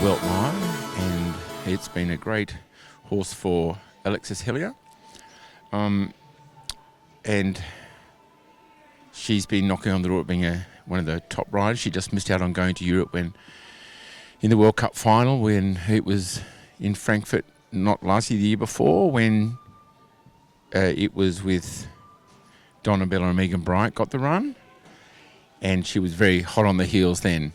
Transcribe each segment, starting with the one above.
Welt line, and it's been a great horse for Alexis Hellyer. And she's been knocking on the door at being one of the top riders. She just missed out on going to Europe when in the World Cup final when it was in Frankfurt, not last year, the year before, when it was with Donna Bella and Megan Bright got the run. And she was very hot on the heels then.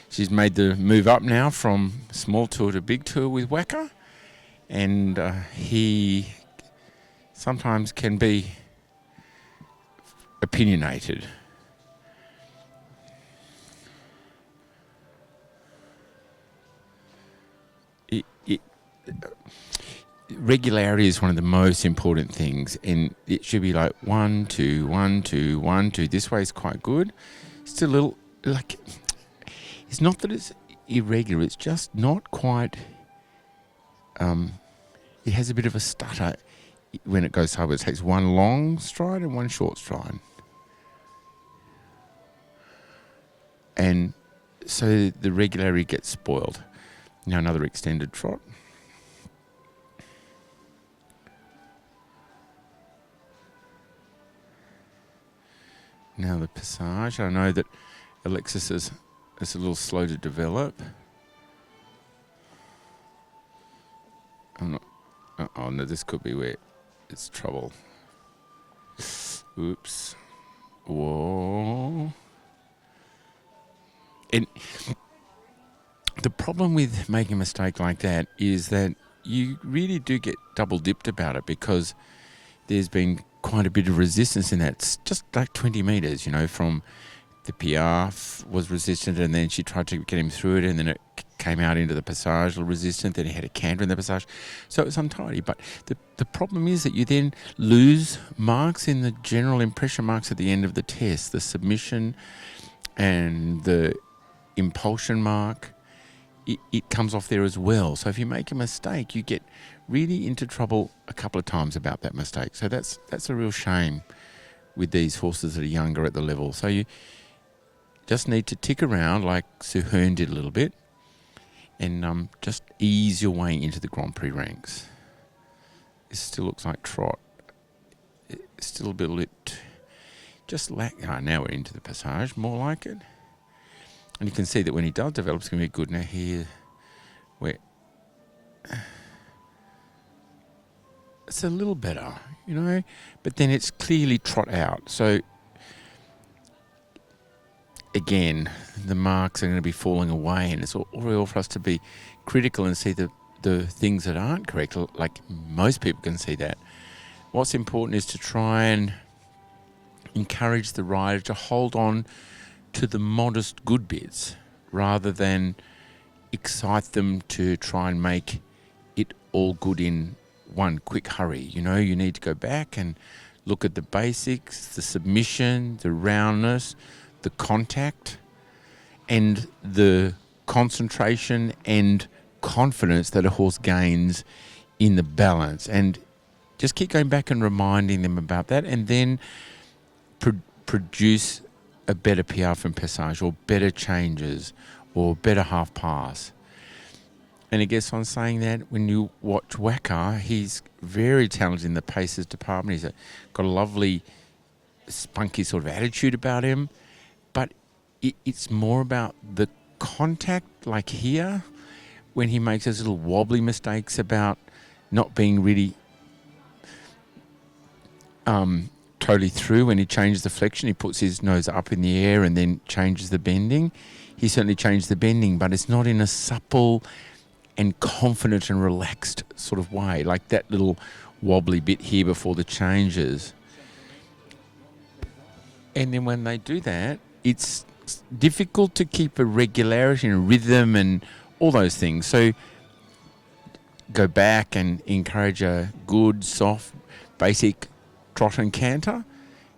She's made the move up now from small tour to big tour with Waca. And he sometimes can be opinionated. Regularity is one of the most important things, and it should be like 1, 2, 1, 2, 1, 2. This way is quite good. Still a little, like, it's not that it's irregular, it's just not quite, it has a bit of a stutter when it goes sideways. It takes one long stride and one short stride. And so the regularity gets spoiled. Now another extended trot. Now the passage. I know that Alexis is a little slow to develop. I'm not. Oh no, this could be where it's trouble. Oops. Whoa. And the problem with making a mistake like that is that you really do get double dipped about it, because there's been quite a bit of resistance in that. It's just like 20 metres, from the PR was resistant, and then she tried to get him through it, and then it came out into the passage resistant, then he had a canter in the passage. So it's untidy. But the problem is that you then lose marks in the general impression marks at the end of the test, the submission and the impulsion mark. It comes off there as well. So if you make a mistake, you get really into trouble a couple of times about that mistake. So that's a real shame with these horses that are younger at the level. So you just need to tick around like Sir Hearn did a little bit, and just ease your way into the Grand Prix ranks. It still looks like trot. It's still a bit just now we're into the passage, more like it. And you can see that when he does develop, it's going to be good. Now here, where it's a little better, but then it's clearly trot out. So again, the marks are going to be falling away, and it's all real for us to be critical and see the things that aren't correct. Like most people can see that. What's important is to try and encourage the rider to hold on to the modest good bits rather than excite them to try and make it all good in one quick hurry. You need to go back and look at the basics, the submission, the roundness, the contact, and the concentration and confidence that a horse gains in the balance. And just keep going back and reminding them about that, and then produce a better PR from passage, or better changes, or better half pass. And I guess on saying that, when you watch Waca, he's very talented in the paces department. He's got a lovely, spunky sort of attitude about him. But it's more about the contact, like here, when he makes those little wobbly mistakes about not being really totally through. When he changes the flexion, he puts his nose up in the air and then changes the bending. He certainly changed the bending, but it's not in a supple and confident and relaxed sort of way, like that little wobbly bit here before the changes. And then when they do that, it's difficult to keep a regularity and rhythm and all those things. So go back and encourage a good, soft, basic trot and canter,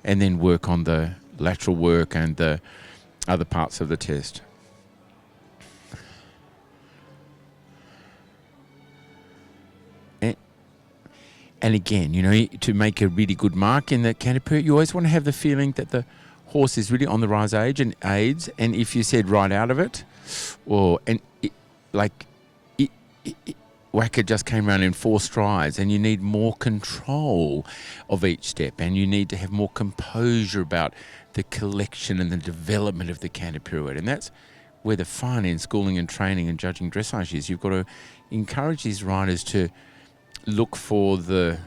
and then work on the lateral work and the other parts of the test. And again, to make a really good mark in the canter period, you always want to have the feeling that the horse is really on the rise age and aids. And if you said right out of it, like Waca just came around in 4 strides, and you need more control of each step, and you need to have more composure about the collection and the development of the canter pirouette. And that's where the fun in schooling and training and judging dressage is. You've got to encourage these riders to look for the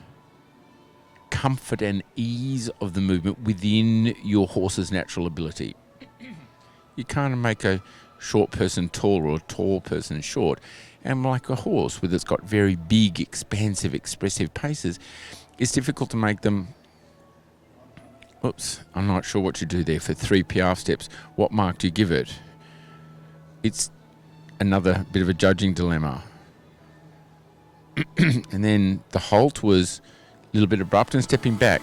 comfort and ease of the movement within your horse's natural ability. You can't make a short person tall or a tall person short. And like a horse with it's got very big, expansive, expressive paces, it's difficult to make them... Oops, I'm not sure what you do there for 3 piaffe steps. What mark do you give it? It's another bit of a judging dilemma. And then the halt was a little bit abrupt and stepping back.